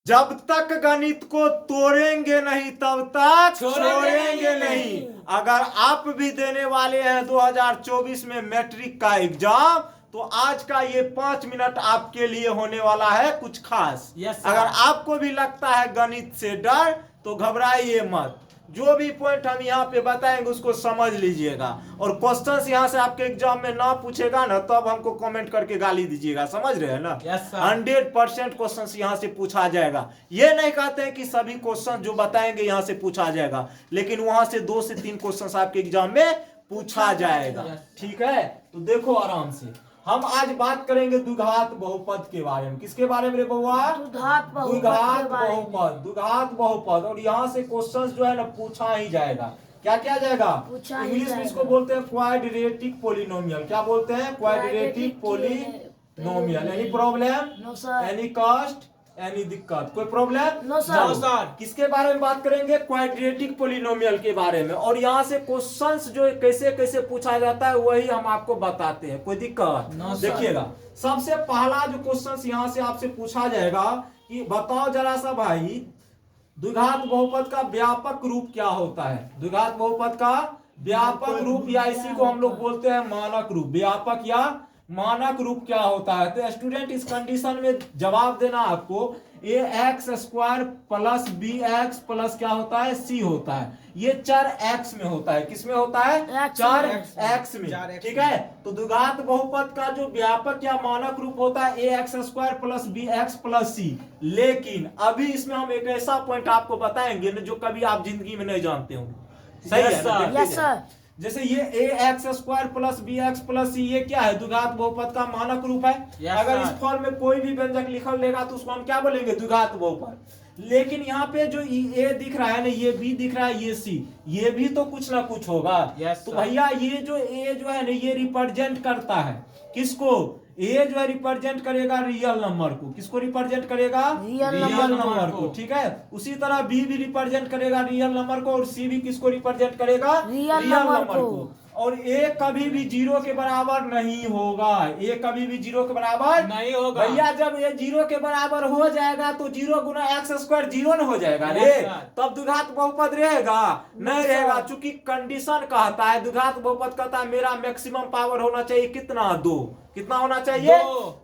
जब तक गणित को तोड़ेंगे नहीं तब तक छोड़ेंगे नहीं। अगर आप भी देने वाले हैं 2024 में मैट्रिक का एग्जाम, तो आज का ये 5 मिनट आपके लिए होने वाला है कुछ खास। अगर आपको भी लगता है गणित से डर, तो घबराइए मत। जो भी पॉइंट हम यहाँ पे बताएंगे उसको समझ लीजिएगा, और क्वेश्चंस यहाँ से आपके एग्जाम में ना पूछेगा ना, तब हमको कमेंट करके गाली दीजिएगा। समझ रहे हैं ना? 100% क्वेश्चंस यहाँ से पूछा जाएगा। ये नहीं कहते हैं कि सभी क्वेश्चन जो बताएंगे यहाँ से पूछा जाएगा, लेकिन वहां से 2 से 3 क्वेश्चन आपके एग्जाम में पूछा जाएगा। ठीक है, तो देखो आराम से। हम आज बात करेंगे द्विघात बहुपद के बारे में। किसके बारे में रे बउआ? द्विघात बहुपद। द्विघात बहुपद। और यहाँ से क्वेश्चंस जो है ना पूछा ही जाएगा। क्या किया जाएगा? इंग्लिश में इसको बोलते हैं क्वाड्रेटिक पोलिनोमियल। क्या बोलते हैं? Quadratic polynomial. Any problem? Any cost? Any दिक्कत? कोई प्रॉब्लम? No sir. किसके बारे में बात करेंगे? क्वाड्रेटिक पोलिनोमियल के बारे में। और यहाँ से क्वेश्चंस जो कैसे कैसे पूछा जाता है वही हम आपको बताते हैं। कोई दिक्कत? देखिएगा, सबसे पहला जो क्वेश्चंस यहाँ से आपसे पूछा जाएगा कि बताओ जरा सा भाई, द्विघात बहुपद का व्यापक रूप क्या होता है? द्विघात बहुपद का व्यापक रूप, या इसी को हम लोग बोलते हैं मानक रूप। व्यापक या मानक रूप क्या होता है? तो स्टूडेंट इस कंडीशन में जवाब देना आपको ax² प्लस bx प्लस क्या होता है? c होता है। ये चर x में होता है। किस में होता है? चर x में। ठीक है, तो द्विघात बहुपद का जो व्यापक या मानक रूप होता है ax² plus bx plus c। लेकिन अभी इसमें हम एक ऐसा पॉइंट आपको बताएंगे ना जो कभी आप जिंदगी में नहीं जानते होंगे। सही है? Yes sir. जैसे ये ax² plus bx plus c, ये क्या है? द्विघात बहुपद का मानक रूप है। अगर इस फॉर्म में कोई भी व्यंजक लिखल लेगा तो उसको हम क्या बोलेंगे? द्विघात बहुपद। लेकिन यहाँ पे जो a दिख रहा है ना, ये b दिख रहा है, ये c, ये भी तो कुछ ना कुछ होगा। तो भैया ये जो a जो है ना, ये रिप्रेजेंट करता है किसको? ए जो है रिप्रेजेंट करेगा रियल नंबर को। किसको रिप्रेजेंट करेगा? रियल नंबर को। ठीक है, उसी तरह बी भी रिप्रेजेंट करेगा रियल नंबर को, और सी भी किसको रिप्रेजेंट करेगा? रियल नंबर को। और ए कभी भी 0 के बराबर नहीं होगा। ए कभी भी 0 के बराबर नहीं होगा। भैया जब ये 0 के बराबर हो जाएगा तो 0 गुना x² 0 न हो जाएगा रे, तब द्विघात बहुपद रहेगा? नहीं रहेगा। चूंकि कंडीशन कहता है, द्विघात बहुपद कहता है मेरा मैक्सिमम पावर होना चाहिए कितना? 2। कितना होना चाहिए?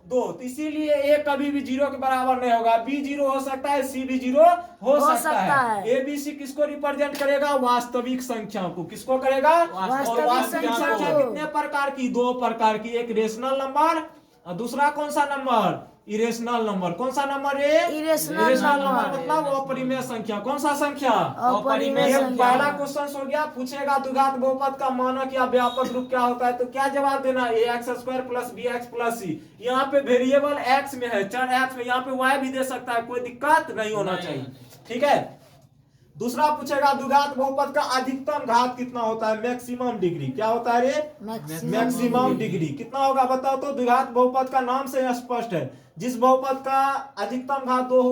2। तो इसीलिए ए कभी भी 0 के बराबर नहीं होगा। बी 0 हो सकता है, सी भी 0 हो सकता है। ए बी सी किसको रिप्रेजेंट करेगा? वास्तविक संख्या को। किसको करेगा? वास्तविक संख्या। कितने प्रकार की? 2 प्रकार की। एक रेशनल नंबर, और दूसरा कौन सा नंबर? Irrational number. कौन सा नंबर है? इरेशनल नंबर मतलब अपरिमेय संख्या। कौन सा संख्या? अपरिमेय संख्या। पहला क्वेश्चन हो गया। पूछेगा द्विघात बहुपद का मानक या व्यापक रूप क्या होता है, तो क्या जवाब देना? ax² plus bx plus c। यहाँ पे वेरिएबल x में है, चर x में। यहाँ पे y भी दे सकता है, कोई दिक्कत नहीं होना चाहिए। ठीक है, दूसरा पूछेगा द्विघात बहुपद का अधिकतम घात कितना होता है? Maximum degree. क्या होता है रे? Maximum degree. कितना होगा बताओ तो? द्विघात बहुपद का नाम से स्पष्ट है, जिस बहुपद का अधिकतम घात 2 हो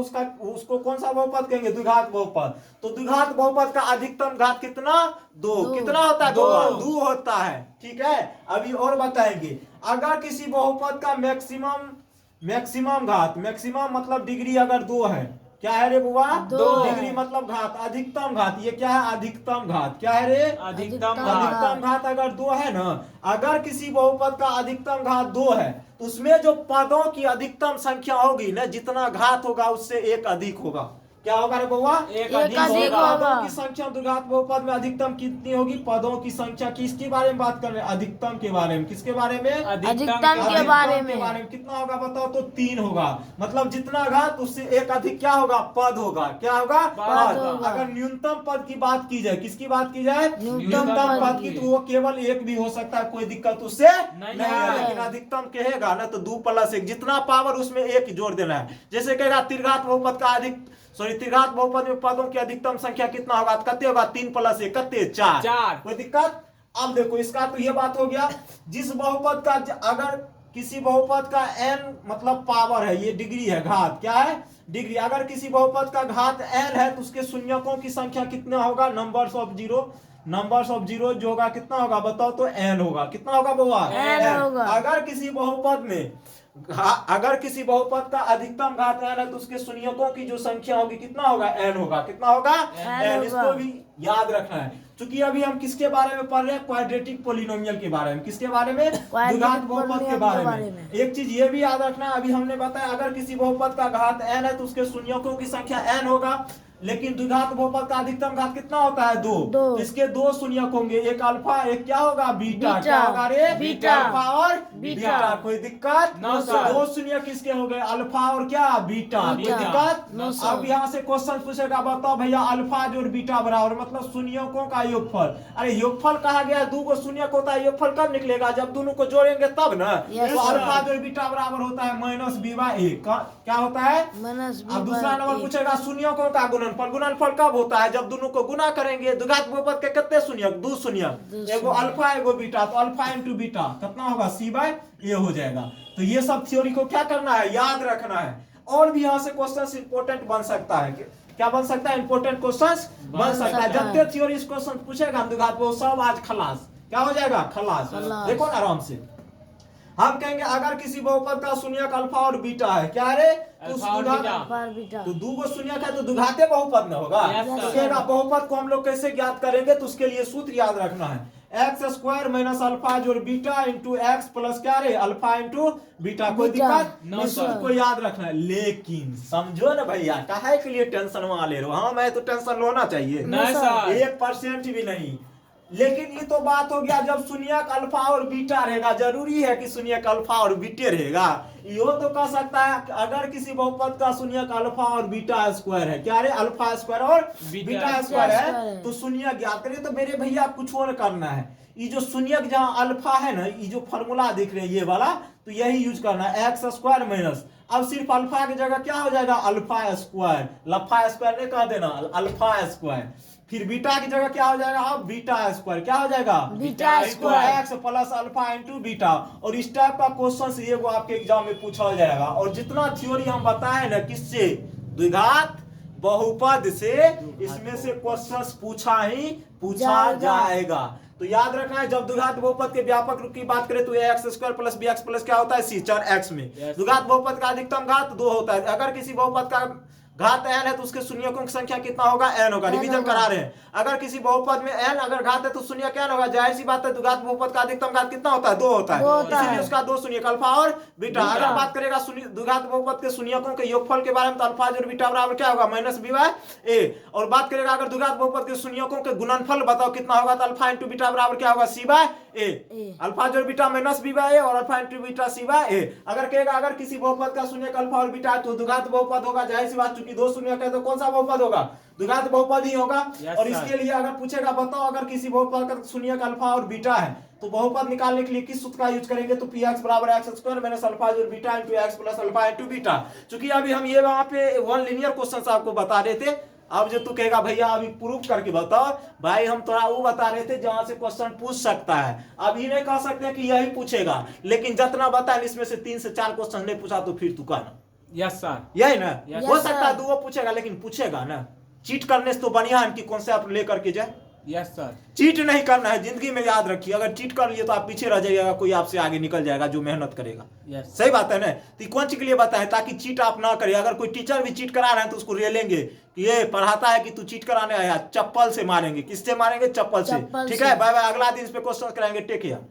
उसको कौन सा बहुपद कहेंगे? द्विघात बहुपद। तो द्विघात बहुपद का अधिकतम घात कितना? 2। कितना होता है? 2 होता है। ठीक है, अभी और बताएंगे। अगर किसी बहुपद का मैक्सिमम घात, मैक्सिमम मतलब डिग्री अगर 2 है, क्या है रे बुआ? 2 डिग्री मतलब घात। अधिकतम घात, ये क्या है? अधिकतम घात। क्या है रे? अधिकतम घात अगर 2 है ना, अगर किसी बहुपद का अधिकतम घात 2 है, तो उसमें जो पदों की अधिकतम संख्या होगी ना, जितना घात होगा उससे 1 अधिक होगा। क्या होगा रे बउआ? 1 अधिक होगा। पदों की संख्या द्विघात बहुपद में अधिकतम कितनी होगी? पदों की संख्या। किसके बारे में बात कर रहे हैं? अधिकतम के बारे में। किसके बारे में? अधिकतम के बारे में। कितना होगा बताओ तो? 3 होगा। मतलब जितना घात उससे 1 अधिक क्या होगा? पद होगा। क्या होगा? पद। अगर न्यूनतम पद की बात की जाए, किसकी बात की जाए? न्यूनतम पद की, तो वो केवल 1 भी हो सकता है, कोई दिक्कत उससे नहीं है। लेकिन अधिकतम कहेगा ना तो 2 + 1, जितना पावर उसमें 1 जोड़ देना है। जैसे कहेगा त्रिघात बहुपद का त्रिघात बहुपद में पदों की अधिकतम संख्या कितना होगा? कितने होगा? 3 + 1 कितने? 4। कोई दिक्कत? अब देखो, इसका तो ये बात हो गया। जिस बहुपद का अगर किसी बहुपद का n मतलब पावर है, ये डिग्री है, घात क्या है? डिग्री। अगर किसी बहुपद का घात n है तो उसके शून्यकों की संख्या कितना होगा? नंबर्स ऑफ जीरो जो होगा कितना होगा बताओ तो? n होगा। कितना होगा बउआ? n होगा। अगर किसी बहुपद में अगर किसी बहुपद का अधिकतम घात n है तो उसके शून्यकों की जो संख्या होगी कितना होगा, n होगा। कितना होगा, n। इसको भी याद रखना है। क्योंकि अभी हम किसके बारे में पढ़ रहे हैं, क्वाड्रेटिक पोलिनोमियल के बारे में। किसके बारे में, द्विघात बहुपद के बारे में। एक चीज ये भी याद रखना, अभी हमने बताया अगर किसी बहुपद का घात n है तो उसके शून्यकों की संख्या n होगा। लेकिन द्विघात बहुपद का अधिकतम घात कितना होता है, 2। तो इसके 2 शून्यक होंगे, एक अल्फा एक क्या होगा, बीटा। क्या होगा रे, बीटा। अल्फा और बीटा। कोई दिक्कत नो सर। 2 शून्यक किसके हो गए, अल्फा और क्या, बीटा। कोई दिक्कत। अब यहाँ से क्वेश्चन पूछेगा, बताओ भैया अल्फा जोड़ बीटा बराबर मतलब शून्यकों का योगफल। अरे योगफल कहा गया, 2 को शून्यक होता है, योगफल कब निकलेगा, जब दोनों को जोड़ेंगे तब ना। तो अल्फा जोड़ बीटा बराबर होता है -b/a। क्या होता है, अब दूसरा नंबर पूछेगा शून्यकों का गुणनफल। गुणनफल कब होता है, जब दोनों को गुना करेंगे। द्विघात बहुपद के कितने शून्यक, 2 शून्यक, एगो अल्फा एगो बीटा। तो अल्फा इंटू बीटा कितना होगा, c/a हो जाएगा। तो ये सब थ्योरी को क्या करना है, याद रखना है। और भी यहाँ से क्वेश्चन इंपोर्टेंट बन सकता है, क्या बन सकता है, इंपोर्टेंट क्वेश्चन बन सकता है। जब तक थ्योरी क्वेश्चन पूछेगा द्विघात बहुपद सब आज खलास। क्या हो जाएगा, खलास। देखो ना आराम से, हम कहेंगे अगर किसी बहुपद का शून्यक अल्फा और बीटा है, क्या है, तो 2 को शून्यक है तो द्विघाते बहुपद में होगा। तो बहुपद को हम लोग कैसे ज्ञात करेंगे, तो उसके लिए सूत्र याद रखना है, x² माइनस अल्फा जोड़ बीटा इंटू x प्लस क्या रे, अल्फा इंटू बीटा। कोई दिक्कत, इस सूत्र को याद रखना है। लेकिन समझो ना भैया, काहे के लिए टेंशन वहां ले रहे हो, हाँ मैं तो टेंशन होना चाहिए, 1% भी नहीं। लेकिन ये तो बात हो गया जब शून्यक अल्फा और बीटा रहेगा, जरूरी है कि शून्यक अल्फा और बीटे रहेगा। यो तो कह सकता है अगर किसी बहुपद का शून्यक अल्फा और बीटा स्क्वायर है, क्या रे, अल्फा स्क्वायर और बीटा स्क्वायर है, तो शून्यक ज्ञात करें। तो मेरे भैया कुछ और करना है, ये जो शून्यक जहाँ अल्फा है ना, ये जो फॉर्मूला दिख रहे हैं ये वाला, तो यही यूज करना है, x² माइनस, अब सिर्फ अल्फा की जगह क्या हो जाएगा, अल्फा स्क्वायर। लफा स्क्वायर नहीं कह देना, अल्फा स्क्वायर। फिर बीटा की जगह क्या हो जाएगा, अब बीटा स्क्वायर। क्या हो जाएगा, beta square x plus alpha into beta. और इस टाइप का क्वेश्चन से ये वो आपके एग्जाम में पूछा जाएगा। और जितना थ्योरी हम बताए ना, किससे, द्विघात बहुपद से, इसमें से क्वेश्चन पूछा जाएगा। तो याद रखना है, जब द्विघात बहुपद के व्यापक रूप की बात करें तो x² प्लस bx प्लस क्या होता है, c, चर x में। द्विघात बहुपद का अधिकतम घात 2 होता है। अगर किसी बहुपद का घात n है तो उसके शून्यकों की संख्या कितना होगा, n होगा। रिवीजन करा रहे हैं, अगर किसी बहुपद में n अगर घात है तो शून्य क्या होगा, जाहिर सी बात है द्विघात बहुपद का अधिकतम घात कितना होता है, 2 होता है। इसीलिए उसका 2 शून्यक अल्फा और बीटा। अगर बात करेगा द्विघात बहुपद के शून्यकों के योगफल के बारे में, तो अल्फा जोड़ बीटा बराबर क्या होगा, -b/a। और बात करेगा अगर द्विघात बहुपद के शून्यकों के गुणनफल बताओ कितना होगा, तो अल्फा इंटू बीटा बराबर क्या होगा, c/a। अल्फा जोड़ बीटा -b/a और अल्फा इंटू बीटा c/a। अगर कहेगा अगर किसी बहुपद का शून्यक अल्फा और बीटा है तो द्विघात बहुपद होगा, जाहिर सी बात, चूंकि 2 शून्यक है तो कौन सा बहुपद होगा, द्विघात बहुपद ही होगा। और इसके लिए अगर पूछेगा बताओ अगर किसी बहुपद का शून्यक अल्फा और बीटा है तो बहुपद निकालने के लिए किस सूत्र का यूज करेंगे, तो px बराबर x² माइनस अल्फा जोड़ beta into x plus alpha into beta. चूंकि अभी हम ये वहां पे 1 लीनियर क्वेश्चन आपको बता रहे थे। अब जो तू कहेगा भैया अभी प्रूफ करके बताओ, भाई हम थोड़ा वो बता रहे थे जहां से क्वेश्चन पूछ सकता है। अब ये नहीं कह सकते कि यही पूछेगा, लेकिन जितना बताए इसमें से 3 से 4 क्वेश्चन नहीं पूछा तो फिर तू कहना यस सर, यही ना, हो सकता है 2 पूछेगा लेकिन पूछेगा ना। चीट करने से तो बढ़िया है कि कॉन्सेप्ट लेकर के जाए। यस सर, चीट नहीं करना है जिंदगी में, याद रखिए। अगर चीट कर लिए तो आप पीछे रह जाइएगा, कोई आपसे आगे निकल जाएगा जो मेहनत करेगा। सही बात है ना। तो कौन चीज के लिए बताएं, ताकि चीट आप ना करें। अगर कोई टीचर भी चीट करा रहे हैं तो उसको रेलेंगे कि ये पढ़ाता है कि तू चीट कराने आया, चप्पल से मारेंगे। किससे मारेंगे, चप्पल से। ठीक है, बाय बाय, अगला दिन इस पे क्वेश्चन कराएंगे। Take care.